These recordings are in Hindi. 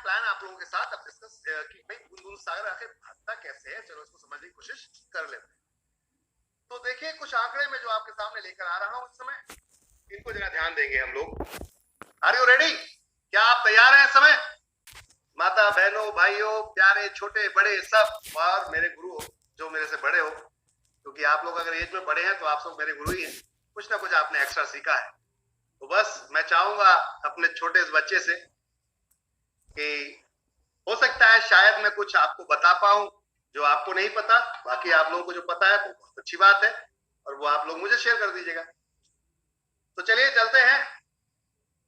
प्लान आप लोगों के साथ अब डिस्कस कि भाई बूंद सागर आखिर भागता कैसे है, चलो इसको समझने की कोशिश कर लेते हैं। तो देखिए कुछ आंकड़े में जो आपके सामने लेकर आ रहा हूं इस समय, इनको जरा ध्यान देंगे हम लोग। Are you ready? क्या आप तैयार हैं? समय माता बहनों भाइयों प्यारे छोटे बड़े सब, और मेरे गुरु जो मेरे से बड़े हो, क्योंकि आप लोग अगर एज में बड़े हैं तो आप सब मेरे गुरु ही हैं, कुछ ना कुछ आपने एक्स्ट्रा सीखा है। तो बस मैं चाहूंगा अपने छोटे इस बच्चे से कि हो सकता है शायद मैं कुछ आपको बता पाऊं जो आपको नहीं पता, बाकी आप लोगों को जो पता है तो बहुत अच्छी बात है, और वो आप लोग मुझे शेयर कर दीजिएगा। तो चलिए चलते हैं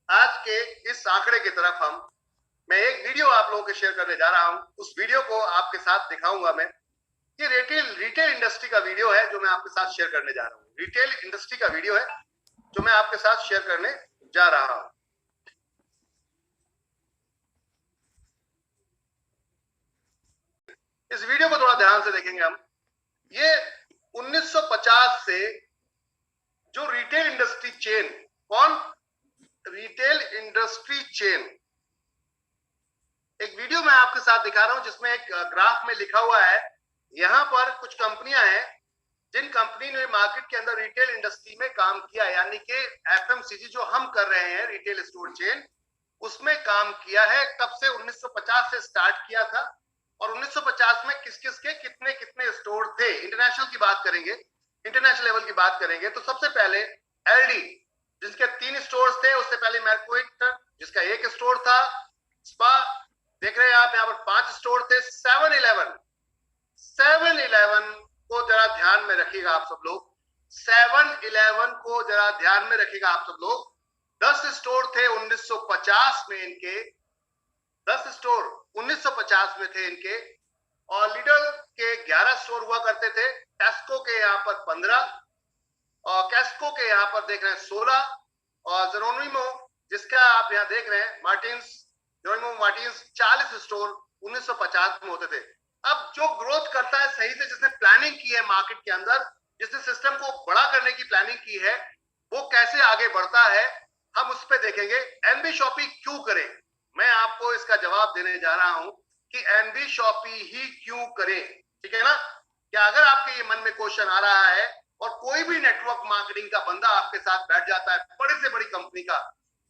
आज के इस आंकड़े की तरफ। मैं एक वीडियो आप लोगों को शेयर करने जा रहा हूं, उस वीडियो को आपके साथ दिखाऊंगा मैं। ये रिटेल इंडस्ट्री का वीडियो है जो मैं आपके साथ शेयर करने जा रहा हूँ। रिटेल इंडस्ट्री का वीडियो है जो मैं आपके साथ शेयर करने जा रहा हूं। इस वीडियो को थोड़ा ध्यान से देखेंगे हम। ये 1950 से जो रिटेल इंडस्ट्री चेन, कौन? Retail industry chain. एक वीडियो मैं आपके साथ दिखा रहा हूं जिसमें एक ग्राफ में लिखा हुआ है, यहां पर कुछ कंपनियां हैं जिन कंपनी ने मार्केट के अंदर रिटेल इंडस्ट्री में काम किया, यानी कि एफएमसीजी जो हम कर रहे हैं रिटेल स्टोर चेन, उसमें काम किया है। कब से? 1950 से स्टार्ट किया था, और 1950 में किस किस के कितने कितने स्टोर थे। इंटरनेशनल की बात करेंगे, इंटरनेशनल लेवल की बात करेंगे तो सबसे पहले एलडी जिसके 3 स्टोर थे, उससे पहले मैर्कोइट जिसका 1 स्टोर था, स्पा देख रहे हैं आप यहाँ पर 5 स्टोर थे, 7-Eleven को जरा ध्यान में रखिएगा आप सब लोग, 7-Eleven को जरा ध्यान में रखिएगा आप सब लोग। 10 स्टोर थे 1950 में इनके, 10 स्टोर 1950 में थे इनके, और लीडर के 11 स्टोर हुआ करते थे, टेस्को के यहाँ पर 15, और कैस्को के यहाँ पर देख रहे हैं 16, और जेरोनिमो जिसका आप यहाँ देख रहे हैं मार्टिन्स, जेरोनिमो मार्टिन्स 40 स्टोर 1950 में होते थे। अब जो ग्रोथ करता है सही से, जिसने प्लानिंग की है मार्केट के अंदर, जिसने सिस्टम को बड़ा करने की प्लानिंग की है, वो कैसे आगे बढ़ता है हम उस पर देखेंगे। एनबी शॉपी क्यों करें? मैं आपको इसका जवाब देने जा रहा हूं कि एनबी शॉपी ही क्यों करें, ठीक है ना? क्या अगर आपके ये मन में क्वेश्चन आ रहा है और कोई भी नेटवर्क मार्केटिंग का बंदा आपके साथ बैठ जाता है बड़े से बड़ी कंपनी का,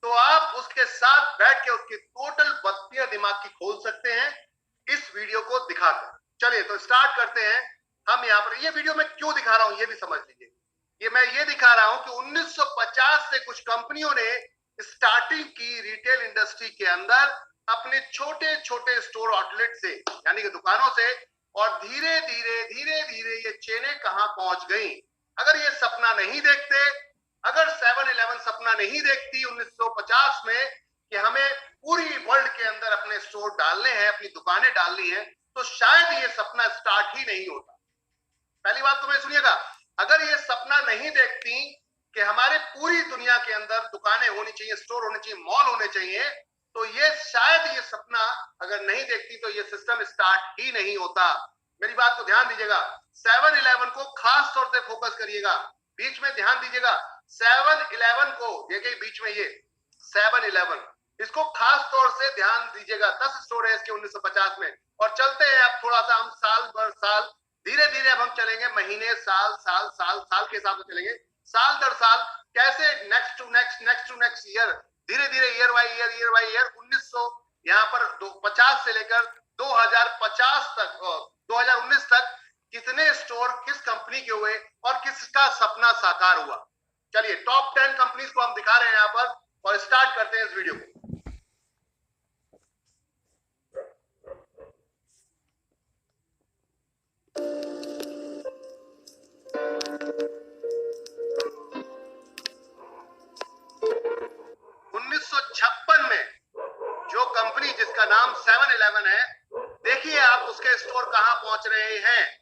तो आप उसके साथ बैठ के उसकी टोटल बत्तियां दिमाग की खोल सकते हैं इस वीडियो को दिखाकर। चलिए तो स्टार्ट करते हैं हम। यहाँ पर ये वीडियो मैं क्यों दिखा रहा हूं ये भी समझ लीजिए। ये मैं ये दिखा रहा हूं कि 1950 से कुछ कंपनियों ने स्टार्टिंग की रिटेल इंडस्ट्री के अंदर अपने छोटे छोटे स्टोर आउटलेट से, यानी कि दुकानों से, और धीरे धीरे ये चेनें कहां पहुंच गई। अगर ये सपना नहीं देखते, अगर 7-Eleven सपना नहीं देखती 1950 में कि हमें पूरी वर्ल्ड के अंदर अपने स्टोर डालने हैं, अपनी दुकानें डालनी है, तो शायद ये सपना स्टार्ट ही नहीं होता। पहली बात तो मैं सुनिएगा, अगर ये सपना नहीं देखती कि हमारे पूरी दुनिया के अंदर दुकानें होनी चाहिए, स्टोर होने चाहिए, मॉल होने चाहिए, तो ये शायद ये सपना अगर नहीं देखती तो ये सिस्टम स्टार्ट ही नहीं होता। मेरी बात को ध्यान दीजिएगा, 7-Eleven को खास तौर से फोकस करिएगा, बीच में ध्यान दीजिएगा। 7-Eleven को देखिए बीच में ये 7-Eleven, इसको खास तौर से ध्यान दीजिएगा। 10 स्टोर है इसके 1950 में। और चलते हैं अब थोड़ा सा हम साल भर साल, धीरे धीरे अब हम चलेंगे महीने, साल साल साल साल के हिसाब से चलेंगे, साल दर साल कैसे नेक्स्ट टू नेक्स्ट ईयर, धीरे धीरे ईयर बाई ईयर 1900 यहाँ पर 50 से लेकर 2050 तक, 2019 तक कितने स्टोर किस कंपनी के हुए और किसका सपना साकार हुआ। चलिए टॉप 10 कंपनीज को हम दिखा रहे हैं यहाँ पर, और स्टार्ट करते हैं इस वीडियो को। जो कंपनी जिसका नाम 7-Eleven है, देखिए आप उसके स्टोर कहां पहुंच रहे हैं।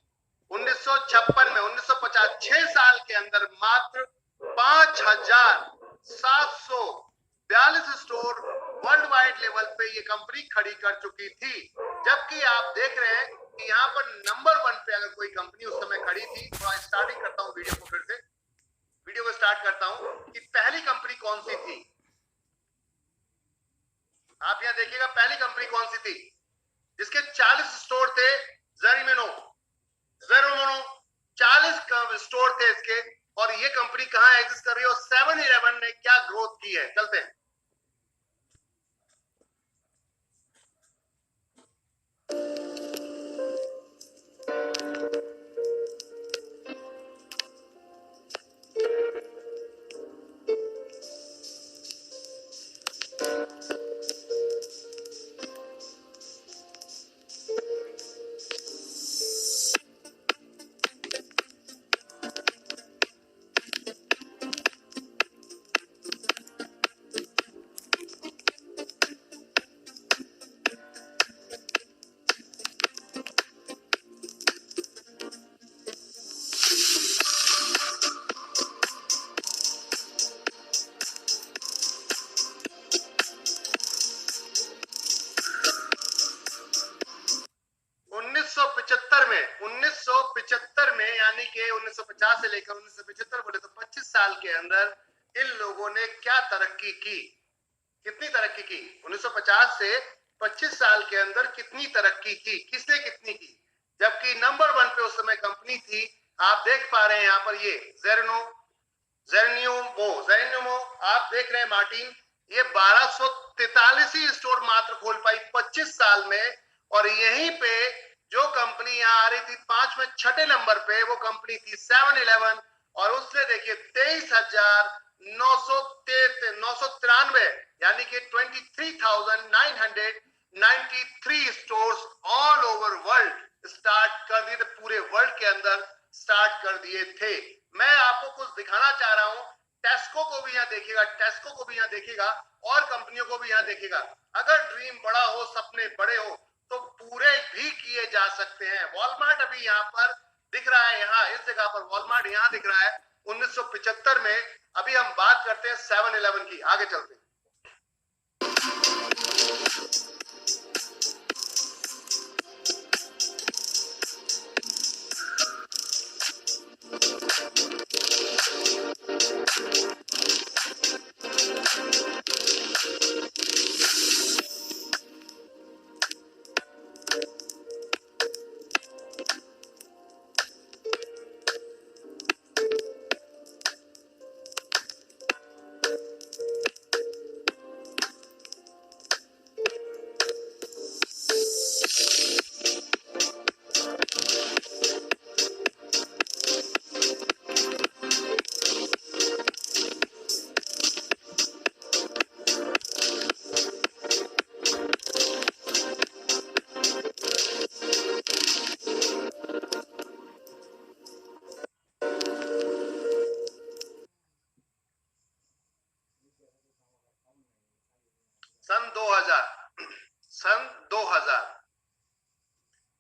1956 में, 1950, 6 साल के अंदर मात्र 5,742 स्टोर वर्ल्ड वाइड लेवल पे ये कंपनी खड़ी कर चुकी थी। जबकि आप देख रहे हैं कि यहाँ पर नंबर 1 पे अगर कोई कंपनी उस समय खड़ी थी, तो स्टार्टिंग करता हूं वीडियो को, फिर से वीडियो को स्टार्ट करता हूं कि पहली कंपनी कौन सी थी। आप यहाँ देखिएगा पहली कंपनी कौन सी थी जिसके 40 स्टोर थे, जेरोमोनो 40 स्टोर थे इसके, और ये कंपनी कहां एग्जिस्ट कर रही है और 7-Eleven ने क्या ग्रोथ की है। चलते हैं। में 1975 में, यानी कि 1950 से लेकर 1975 बोले तो 25 साल के अंदर इन लोगों ने क्या तरक्की की, कितनी तरक्की की? 1950 से 25 साल के अंदर कितनी तरक्की की, किसने कितनी की? जबकि नंबर 1 पे उस समय कंपनी थी, आप देख पा रहे हैं यहाँ पर ये जेरोनिमो आप देख रहे हैं मार्टिन, ये 1243 ही स्टोर मात्र खोल पाई 25 साल में। और यहीं पे जो कंपनी यहाँ आ रही थी 5 में, 6ठे नंबर पे वो कंपनी थी 7-Eleven, और उसने देखिए 23,993 यानी कि 23,993 stores all over world start कर दिए थे, पूरे वर्ल्ड के अंदर स्टार्ट कर दिए थे। मैं आपको कुछ दिखाना चाह रहा हूं, टेस्को को भी यहाँ देखिएगा, और कंपनियों को भी यहाँ देखिएगा। अगर ड्रीम बड़ा हो, सपने बड़े हो, तो पूरे भी किए जा सकते हैं। वॉलमार्ट अभी यहाँ पर दिख रहा है, यहाँ इस जगह पर वॉलमार्ट यहाँ दिख रहा है 1975 में। अभी हम बात करते हैं 7-Eleven की, आगे चलते हैं।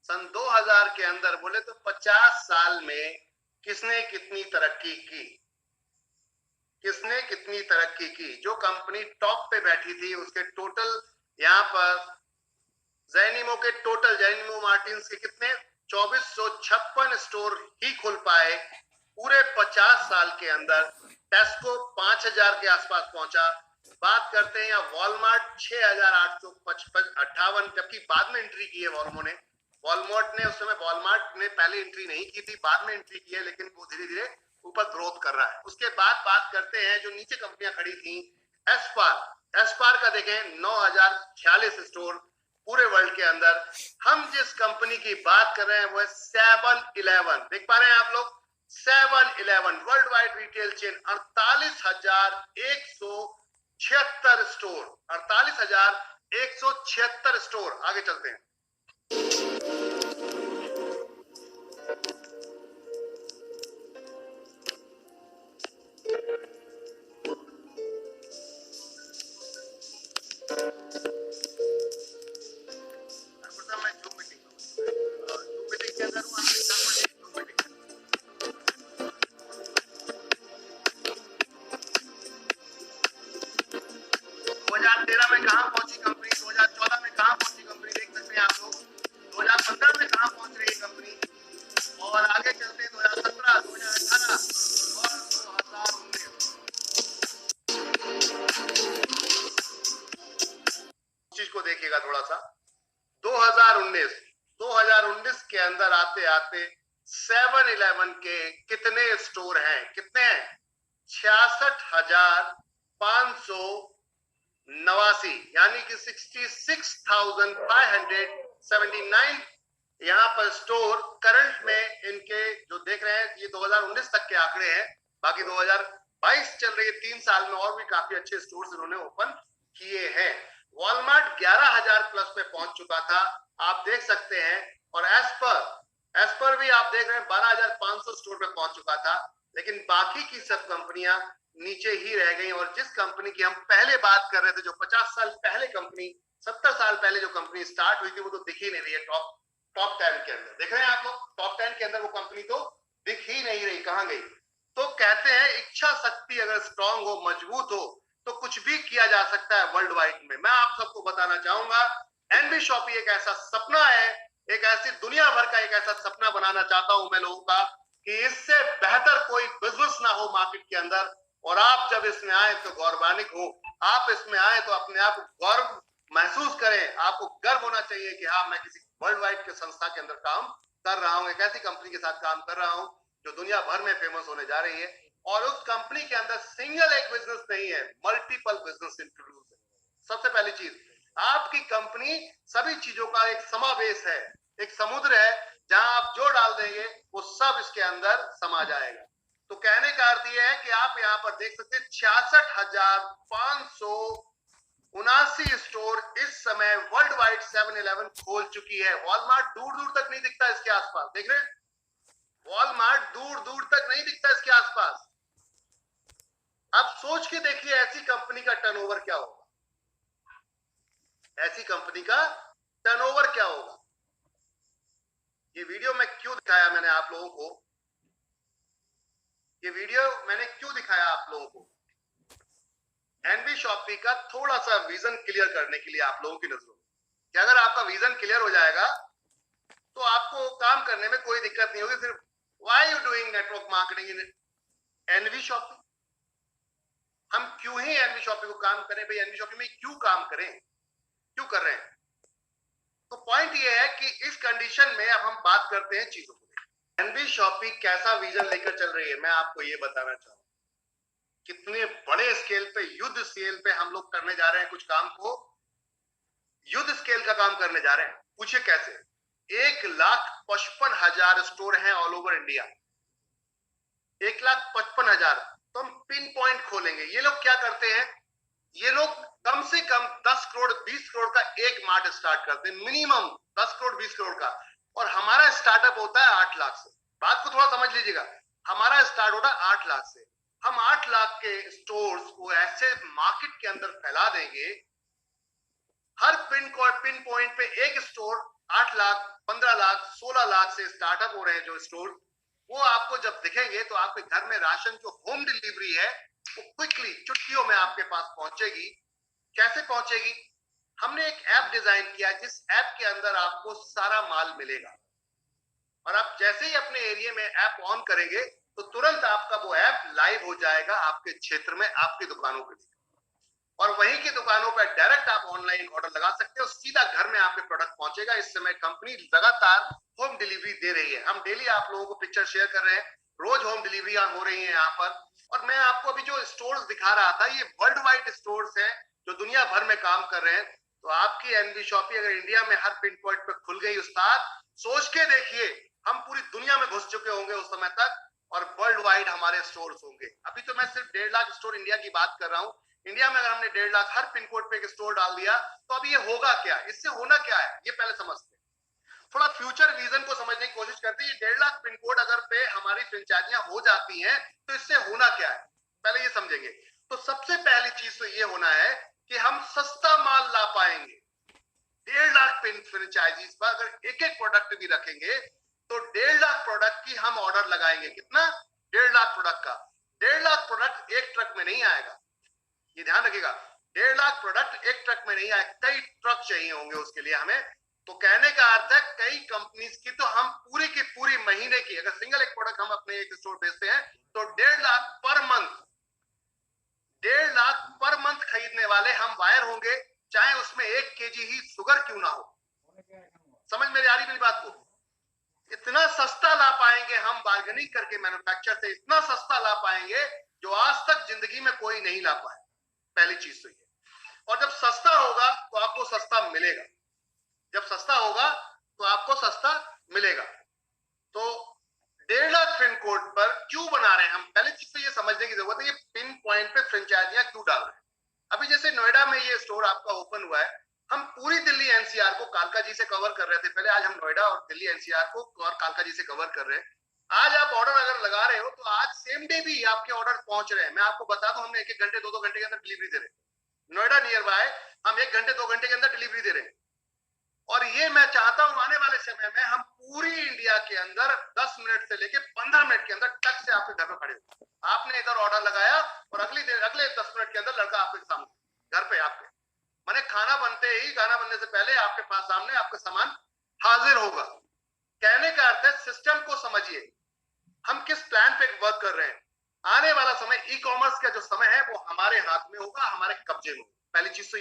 सन 2000 के अंदर बोले तो 50 साल में किसने कितनी तरक्की की, जो कंपनी टॉप पे बैठी थी उसके टोटल यहाँ पर जेरोनिमो मार्टिन्स के कितने 2456 स्टोर ही खुल पाए पूरे 50 साल के अंदर। टेस्को 5000 के आसपास पहुंचा। बात करते हैं यहाँ वॉलमार्ट 6858, जबकि बाद में एंट्री की है वॉलमार्ट ने उस समय पहले एंट्री नहीं की थी, बाद में एंट्री की है, लेकिन वो धीरे धीरे ऊपर ग्रोथ कर रहा है। उसके बाद बात करते हैं जो नीचे कंपनियां खड़ी थी, एस्पार का देखें 9046 स्टोर पूरे वर्ल्ड के अंदर। हम जिस कंपनी की बात कर रहे हैं वो है 7-Eleven, देख पा रहे हैं आप लोग 7-Eleven world wide retail chain, 48,176 store, 48,176 store. आगे चलते हैं। में कहां पहुंची कंपनी, 2014 में कहां पहुंची कंपनी, देख सकते हैं आप 2019 के अंदर आते आते 7-Eleven के कितने स्टोर हैं? कितने हैं? 66,589, यानी कि 66,579 यहाँ पर स्टोर करंट में इनके जो देख रहे हैं, ये 2019 तक के आंकड़े हैं। बाकी 2022 चल रही है, 3 साल में और भी काफी अच्छे स्टोर्स इन्होंने ओपन किए हैं। वॉलमार्ट 11,000 प्लस पे पहुंच चुका था, आप देख सकते हैं। और एज पर भी आप देख रहे हैं 12,500 स्टोर पे पहुंच चुका था। लेकिन बाकी की सब कंपनियां नीचे ही रह गई। और जिस कंपनी की हम पहले बात कर रहे थे, जो 50 साल पहले कंपनी, 70 साल पहले जो कंपनी स्टार्ट हुई थी, वो तो दिख ही नहीं रही है टॉप 10 के अंदर। देख रहे हैं आप लोग, टॉप 10 के अंदर वो कंपनी तो दिख ही नहीं रही, कहां गई? तो कहते हैं इच्छा शक्ति अगर स्ट्रांग हो, मजबूत हो, तो कुछ भी किया जा सकता है वर्ल्ड वाइड में। मैं आप सबको बताना चाहूंगा, एनवी शॉपी एक ऐसा सपना है, एक ऐसी दुनिया भर का एक ऐसा सपना बनाना चाहता हूं मैं लोगों का कि इससे बेहतर कोई बिजनेस ना हो मार्केट के अंदर। और आप जब इसमें आए तो गौरवान्वित हो, आप इसमें आए तो अपने आप को गौरव महसूस करें। आपको गर्व होना चाहिए कि हाँ, मैं किसी वर्ल्ड वाइड के संस्था के अंदर काम कर रहा हूं, एक ऐसी कंपनी के साथ काम कर रहा हूं जो दुनिया भर में फेमस होने जा रही है। और उस कंपनी के अंदर सिंगल एक बिजनेस नहीं है, मल्टीपल बिजनेस इंट्रोड्यूस है। सबसे पहली चीज, आपकी कंपनी सभी चीजों का एक समावेश है, एक समुद्र है, जहां आप जो डाल देंगे वो सब इसके अंदर समा जाएगा। तो कहने का अर्थ यह है कि आप यहां पर देख सकते हैं 66,579 स्टोर इस समय वर्ल्ड वाइड 7-Eleven खोल चुकी है। वॉलमार्ट दूर दूर तक नहीं दिखता इसके आसपास, देख रहे हैं? वॉलमार्ट दूर दूर तक नहीं दिखता इसके आसपास। अब सोच के देखिए ऐसी कंपनी का टर्नओवर क्या होगा, ऐसी कंपनी का टर्नओवर क्या होगा। ये वीडियो मैं क्यों दिखाया मैंने आप लोगों को, ये वीडियो मैंने क्यों दिखाया आप लोगों को? एनवी शॉपी का थोड़ा सा विजन क्लियर करने के लिए आप लोगों की नजरों में, कि अगर आपका विजन क्लियर हो जाएगा तो आपको काम करने में कोई दिक्कत नहीं होगी। फिर why you doing network marketing in NV Shoppy? हम क्यों ही एनवी शॉपी को काम करें भाई? एनवी शॉपी में क्यों काम करें, क्यों कर रहे हैं? तो पॉइंट ये है कि इस कंडीशन में अब हम बात करते हैं चीजों को। एनवी शॉपी कैसा विजन लेकर चल रही है, मैं आपको ये बताना चाहूंगा। कितने बड़े स्केल पे, युद्ध स्केल पे हम लोग करने जा रहे हैं कुछ काम को, युद्ध स्केल का काम करने जा रहे हैं। पूछे कैसे? 1,55,000 स्टोर हैं ऑल ओवर इंडिया, 1,55,000। तो हम पिन पॉइंट खोलेंगे। ये लोग क्या करते हैं, ये लोग कम से कम 10 करोड़ 20 करोड़ का एक मार्ट स्टार्ट करते हैं, मिनिमम 10 करोड़ 20 करोड़ का। और हमारा स्टार्टअप होता है 8 लाख से। बात को थोड़ा समझ लीजिएगा, हमारा स्टार्ट होता है 8 लाख से। हम 8 लाख के स्टोर्स को ऐसे मार्केट के अंदर फैला देंगे, हर पिन पॉइंट पे एक स्टोर 8 लाख 15 लाख 16 लाख से स्टार्टअप हो रहे हैं जो स्टोर, वो आपको जब दिखेंगे तो आपके घर में राशन जो होम डिलीवरी है वो क्विकली चुटकियों में आपके पास पहुंचेगी। कैसे पहुंचेगी? हमने एक ऐप डिजाइन किया जिस ऐप के अंदर आपको सारा माल मिलेगा, और आप जैसे ही अपने एरिया में ऐप ऑन करेंगे तो तुरंत आपका वो ऐप लाइव हो जाएगा आपके क्षेत्र में, आपकी दुकानों के लिए। और वहीं की दुकानों पर डायरेक्ट आप ऑनलाइन ऑर्डर लगा सकते हो, सीधा घर में आपके प्रोडक्ट पहुंचेगा। इस समय कंपनी लगातार होम डिलीवरी दे रही है। हम डेली आप लोगों को पिक्चर शेयर कर रहे हैं, रोज होम डिलीवरी हो रही है यहाँ पर। और मैं आपको अभी जो स्टोर्स दिखा रहा था, ये वर्ल्ड वाइड स्टोर्स हैं जो दुनिया भर में काम कर रहे हैं। तो आपकी एनवी शॉपी अगर इंडिया में हर पिन पॉइंट पे खुल गई उस्ताद, सोच के देखिए हम पूरी दुनिया में घुस चुके होंगे उस समय तक, और वर्ल्ड वाइड हमारे स्टोर्स होंगे। अभी तो मैं सिर्फ 1.5 लाख स्टोर इंडिया की बात कर रहा हूँ। इंडिया में अगर हमने 1.5 लाख हर पिन कोड पे एक स्टोर डाल दिया तो अब ये होगा क्या, इससे होना क्या है, ये पहले समझते हैं। थोड़ा फ्यूचर विजन को समझने की कोशिश करते हैं। 1.5 लाख पिन कोड अगर पे हमारी फ्रेंचाइजियां हो जाती हैं तो इससे होना क्या है, पहले ये समझेंगे। तो सबसे पहली चीज तो ये होना है कि हम सस्ता माल ला पाएंगे। 1.5 लाख पिन फ्रेंचाइजीज पर अगर एक एक प्रोडक्ट भी रखेंगे तो 1.5 लाख प्रोडक्ट की हम ऑर्डर लगाएंगे। कितना? 1.5 लाख प्रोडक्ट का। 1.5 लाख प्रोडक्ट एक ट्रक में नहीं आएगा, ये ध्यान रखिएगा। 1.5 लाख प्रोडक्ट एक ट्रक में नहीं आए, कई ट्रक चाहिए होंगे उसके लिए हमें। तो कहने का अर्थ है कई कंपनीज की तो हम पूरी की पूरी महीने की, अगर सिंगल एक प्रोडक्ट हम अपने एक स्टोर बेचते हैं तो 1.5 lakh per month, 1.5 lakh per month खरीदने वाले हम वायर होंगे, चाहे उसमें 1 kg ही शुगर क्यों ना हो। मेरी बात को? इतना सस्ता ला पाएंगे हम बार्गेनिंग करके मैन्युफैक्चर से, इतना सस्ता ला पाएंगे जो आज तक जिंदगी में कोई नहीं ला पाया। पहली चीज तो ये। और जब सस्ता होगा तो आपको सस्ता मिलेगा, जब सस्ता होगा तो आपको सस्ता मिलेगा। तो 1.5 लाख पिन कोड पर क्यों बना रहे हैं हम? पहले चीज तो ये समझने की जरूरत है, ये पिन पॉइंट पे फ्रेंचाइजियां क्यों डाल रहे हैं। अभी जैसे नोएडा में ये स्टोर आपका ओपन हुआ है, हम पूरी दिल्ली एनसीआर को कालका जी से कवर कर रहे थे पहले, आज हम नोएडा और दिल्ली एनसीआर को और कालका जी से कवर कर रहे हैं। आज आप ऑर्डर अगर लगा रहे हो तो आज सेम डे भी आपके ऑर्डर पहुंच रहे हैं। मैं आपको बता दूं, हमने 1-1 घंटे 2-2 घंटे के अंदर डिलीवरी दे रहे हैं। नोएडा नियर बाय हम 1 घंटे 2 घंटे के अंदर डिलीवरी दे रहे हैं। और ये मैं चाहता हूं आने वाले समय में हम पूरी इंडिया के अंदर 10 मिनट से लेके 15 मिनट के अंदर टक से आपके घर पे खड़े हो। आपने इधर ऑर्डर लगाया और अगले 10 मिनट के अंदर लड़का आपके सामने घर पे आपके, माने खाना बनते ही, खाना बनने से पहले आपके पास सामने आपका सामान हाजिर होगा। कहने का अर्थ है सिस्टम को समझिए, हम किस प्लान पे वर्क कर रहे हैं। आने वाला समय ई कॉमर्स का जो समय है वो हमारे हाथ में होगा, हमारे कब्जे में। पहली चीज तो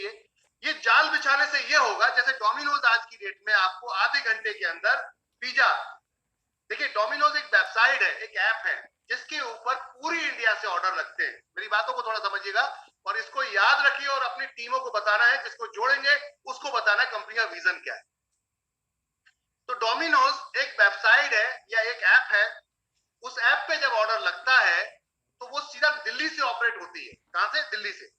ये जाल बिछाने से ये होगा, जैसे डोमिनोज आज की डेट में आपको आधे घंटे के अंदर पिज्जा, देखिए डोमिनोज एक वेबसाइट है, एक ऐप है जिसके ऊपर पूरी इंडिया से ऑर्डर लगते हैं। मेरी बातों को थोड़ा समझिएगा और इसको याद रखिए और अपनी टीमों को बताना है, जिसको जोड़ेंगे उसको बताना है कंपनी का विजन क्या है। तो डोमिनोज एक वेबसाइट है या एक ऐप है, उस ऐप पे जब ऑर्डर लगता है तो वो सीधा दिल्ली से ऑपरेट होती है। कहां से? दिल्ली से।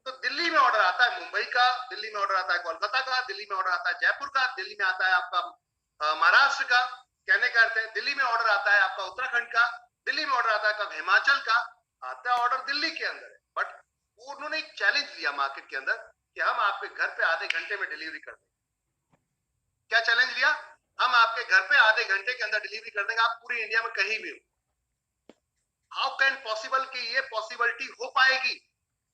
तो दिल्ली में ऑर्डर आता है मुंबई का, दिल्ली में ऑर्डर आता है कोलकाता का, दिल्ली में ऑर्डर आता है जयपुर का, दिल्ली में आता है आपका महाराष्ट्र का। कहने का अर्थ है दिल्ली में ऑर्डर आता है आपका उत्तराखंड का, दिल्ली में ऑर्डर आता है आपका हिमाचल का, आता है ऑर्डर दिल्ली के अंदर है। बट वो उन्होंने एक चैलेंज लिया मार्केट के अंदर कि हम आपके घर पे आधे घंटे में डिलीवरी कर देंगे। क्या चैलेंज लिया? हम आपके घर पे आधे घंटे के अंदर डिलीवरी कर देंगे, आप पूरी इंडिया में कहीं भी हो। हाउ कैन पॉसिबल कि ये पॉसिबिलिटी हो पाएगी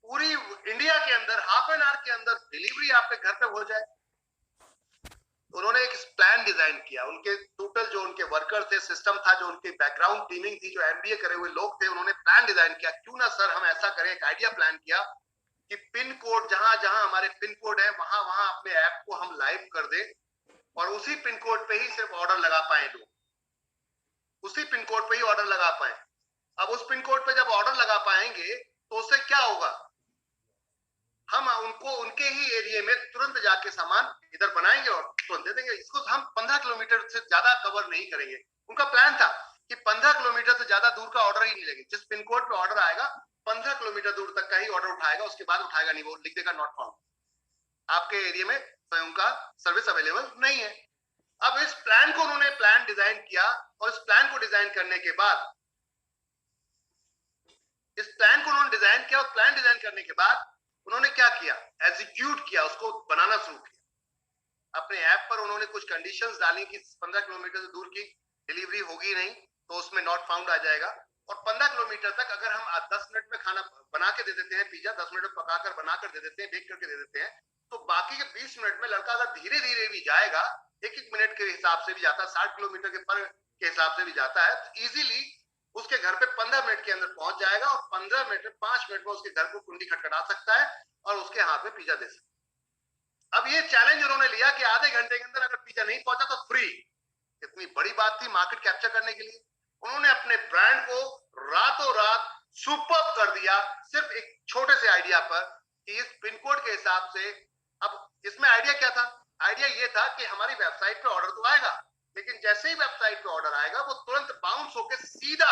पूरी इंडिया के अंदर हाफ एन आवर के अंदर डिलीवरी आपके घर पे हो जाए? उन्होंने एक प्लान डिजाइन किया। उनके टोटल जो उनके वर्कर थे, सिस्टम था, जो उनकी बैकग्राउंड टीमिंग थी, जो एमबीए करे हुए लोग थे, उन्होंने प्लान डिजाइन किया। क्यों ना सर हम ऐसा करें, एक आइडिया प्लान किया कि पिन कोड जहां जहां हमारे पिन कोड है वहां वहां अपने ऐप को हम लाइव कर दें और उसी पिन कोड पे ही सिर्फ ऑर्डर लगा पाए लोग, उसी पिन कोड पे ही ऑर्डर लगा पाए। अब उस पिन कोड पे जब ऑर्डर लगा पाएंगे तो उससे क्या होगा, हम उनको उनके ही एरिया में तुरंत जाके सामान इधर बनाएंगे और तुरंत दे देंगे। इसको हम 15 किलोमीटर से ज्यादा कवर नहीं करेंगे। उनका प्लान था कि 15 किलोमीटर से ज्यादा दूर का ऑर्डर ही नहीं लेंगे। जिस पिन कोड पे ऑर्डर आएगा 15 किलोमीटर दूर तक का ही ऑर्डर उठाएगा, उसके बाद उठाएगा नहीं, वो लिख देगा नॉट फाउंड, आपके एरिया में स्वयं का सर्विस अवेलेबल नहीं है। अब इस प्लान को उन्होंने प्लान डिजाइन किया और इस प्लान को डिजाइन करने के बाद, इस प्लान को उन्होंने डिजाइन किया और प्लान डिजाइन करने के बाद उन्होंने क्या किया, एग्जीक्यूट किया, उसको बनाना शुरू किया। अपने ऐप पर उन्होंने कुछ कंडीशंस डाली कि 15 किलोमीटर से दूर की डिलीवरी होगी नहीं तो उसमें नॉट फाउंड आ जाएगा। और 15 किलोमीटर तक अगर हम 10 मिनट में खाना बना के दे देते हैं, पिज्जा 10 मिनट में पकाकर बनाकर दे देते हैं, बेक करके दे देते हैं, तो बाकी के 20 मिनट में लड़का अगर धीरे धीरे भी जाएगा, 1-1 मिनट के हिसाब से भी जाता है, 60 किलोमीटर के पर के हिसाब से भी जाता है, तो इजीली उसके घर पे 15 मिनट के अंदर पहुंच जाएगा और 15 मिनट में 5 मिनट में उसके घर को कुंडी खटखटा सकता है और उसके हाथ में पिज्जा दे सकता है। अब ये चैलेंज उन्होंने लिया कि आधे घंटे के अंदर अगर पिज्जा नहीं पहुंचा तो फ्री। इतनी बड़ी बात थी मार्केट कैप्चर करने के लिए। उन्होंने अपने ब्रांड को रातों रात सुपर्ब कर दिया सिर्फ एक छोटे से आइडिया पर कि इस पिन कोड के हिसाब से। अब इसमें आइडिया क्या था? आइडिया ये था कि हमारी वेबसाइट पे ऑर्डर तो आएगा, लेकिन जैसे ही वेबसाइट पे ऑर्डर आएगा वो तुरंत बाउंस होकर सीधा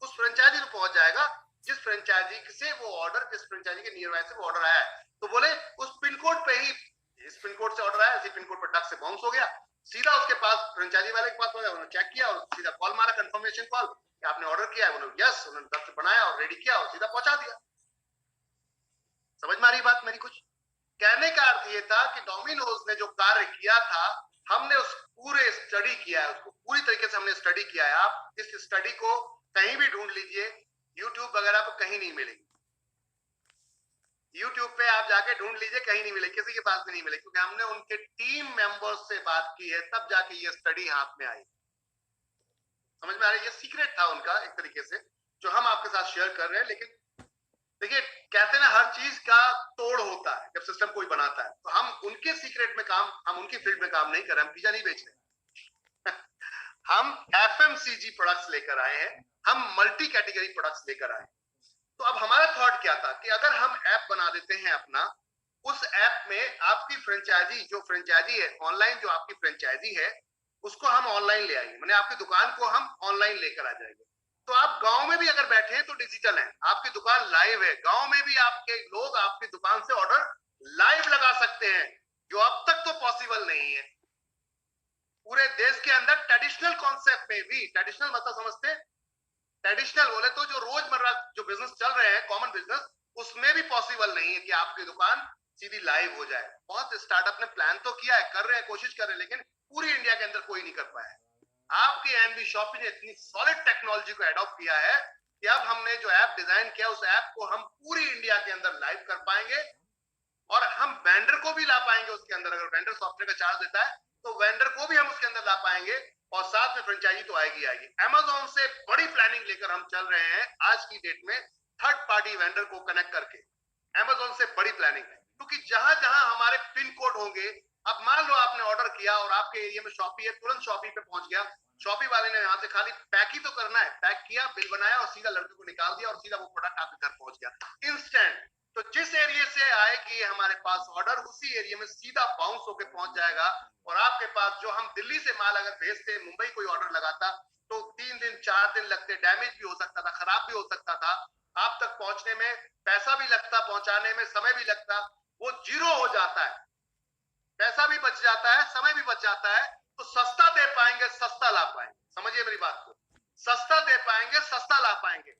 उस फ्रेंचाइजी को पहुंच जाएगा जिस फ्रेंचाइजी से वो ऑर्डर, जिस फ्रेंचाइजी के नियर बाय से वो ऑर्डर आया है। तो बोले उस पिन कोड पे ही, इस पिन कोड से ऑर्डर आया, इसी पिन कोड पर टक से बाउंस हो गया, सीधा उसके पास फ्रेंचाइजी वाले के पास पहुंचा, उन्होंने चेक किया और सीधा कॉल मारा, कंफर्मेशन कॉल कि आपने ऑर्डर किया है। उन्होंने यस, उन्होंने टक से बनाया और रेडी किया और सीधा पहुंचा दिया। समझ में आ रही बात मेरी? कुछ कहने का अर्थ ये था कि डोमिनोज ने जो कार्य किया था, हमने उस पूरे स्टडी किया है, उसको पूरी तरीके से हमने स्टडी किया है। आप इस स्टडी को कहीं भी ढूंढ लीजिए, यूट्यूब वगैरह पर कहीं नहीं मिलेगी। यूट्यूब पे आप जाके ढूंढ लीजिए, कहीं नहीं मिलेगी, किसी के पास भी नहीं मिलेगी, क्योंकि हमने उनके टीम मेंबर्स से बात की है, तब जाके ये स्टडी हाथ में आई। समझ में आ रही है? ये सीक्रेट था उनका एक तरीके से, जो हम आपके साथ शेयर कर रहे हैं। लेकिन देखिए, कहते हैं ना हर चीज का तोड़ होता है जब सिस्टम कोई बनाता है। तो हम उनके सीक्रेट में काम, हम उनकी फील्ड में काम नहीं कर रहे, हम पिज्जा नहीं बेच रहे, हम एफएमसीजी प्रोडक्ट्स लेकर आए हैं, हम मल्टी कैटेगरी प्रोडक्ट्स लेकर आए। तो अब हमारा थॉट क्या था कि अगर हम ऐप बना देते हैं अपना, उस ऐप में आपकी फ्रेंचाइजी, जो फ्रेंचाइजी है ऑनलाइन, जो आपकी फ्रेंचाइजी है उसको हम ऑनलाइन ले आएंगे, मैंने आपकी दुकान को हम ऑनलाइन लेकर आ जाएंगे। तो आप गांव में भी अगर बैठे हैं तो डिजिटल है, आपकी दुकान लाइव है, गांव में भी आपके लोग आपकी दुकान से ऑर्डर लाइव लगा सकते हैं, जो अब तक तो पॉसिबल नहीं है। पूरे देश के अंदर ट्रेडिशनल कॉन्सेप्ट में भी, ट्रेडिशनल मतलब समझते हैं, ट्रेडिशनल बोले तो जो रोजमर्रा जो बिजनेस चल रहे हैं कॉमन बिजनेस, उसमें भी पॉसिबल नहीं है कि आपकी दुकान सीधी लाइव हो जाए। बहुत स्टार्टअप ने प्लान तो किया है, कर रहे हैं, कोशिश कर रहे हैं, लेकिन पूरी इंडिया के अंदर कोई नहीं कर पाया है। आपकी एनबी शॉपी ने इतनी सॉलिड टेक्नोलॉजी को एडॉप्ट किया है कि अब हमने जो ऐप डिजाइन किया उस ऐप को हम पूरी इंडिया के अंदर लाइव कर पाएंगे, और हम वेंडर को भी ला पाएंगे उसके अंदर। अगर वेंडर सॉफ्टवेयर का चार्ज देता है तो वेंडर को भी हम उसके अंदर ला पाएंगे, और साथ में फ्रेंचाइजी तो आएगी आएगी। अमेजोन से बड़ी प्लानिंग लेकर हम चल रहे हैं आज की डेट में, थर्ड पार्टी वेंडर को कनेक्ट करके। अमेजोन से बड़ी प्लानिंग है, क्योंकि जहां जहां हमारे पिन कोड होंगे, अब मान लो आपने ऑर्डर किया और आपके एरिया में शॉपी है, तुरंत शॉपी पे पहुंच गया, शॉपी वाले ने यहां से खाली पैक ही तो करना है, पैक किया, बिल बनाया और सीधा लड़के को निकाल दिया, और सीधा वो प्रोडक्ट आपके घर पहुंच गया इंस्टेंट। तो जिस एरिया से आएगी हमारे पास ऑर्डर, उसी एरिया में सीधा बाउंस होकर पहुंच जाएगा। और आपके पास जो हम दिल्ली से माल अगर भेजते, मुंबई कोई ऑर्डर लगाता तो 3 दिन 4 दिन लगते, डैमेज भी हो सकता था, खराब भी हो सकता था, आप तक पहुंचने में पैसा भी लगता, पहुंचाने में समय भी लगता, वो जीरो हो जाता है। पैसा भी बच जाता है, समय भी बच जाता है, तो सस्ता दे पाएंगे, सस्ता ला पाएंगे। समझिए मेरी बात को, सस्ता दे पाएंगे, सस्ता ला पाएंगे।